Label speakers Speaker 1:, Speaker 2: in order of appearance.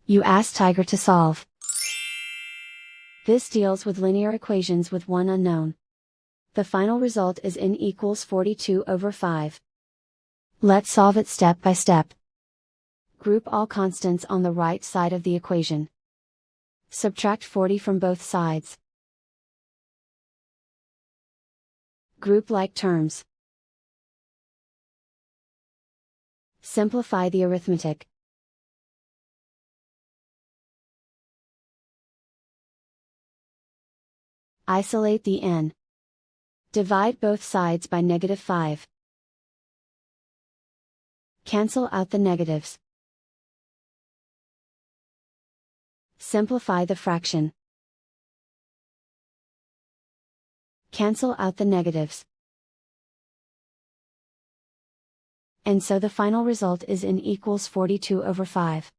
Speaker 1: You ask Tiger to solve. This deals with linear equations with one unknown. The final result is n equals 42/5. Let's solve it step by step. Group all constants on the right side of the equation. Subtract 40 from both sides. Group like terms. Simplify the arithmetic. Isolate the n. Divide both sides by -5. Cancel out the negatives. Simplify the fraction. Cancel out the negatives. And so the final result is n equals 42/5.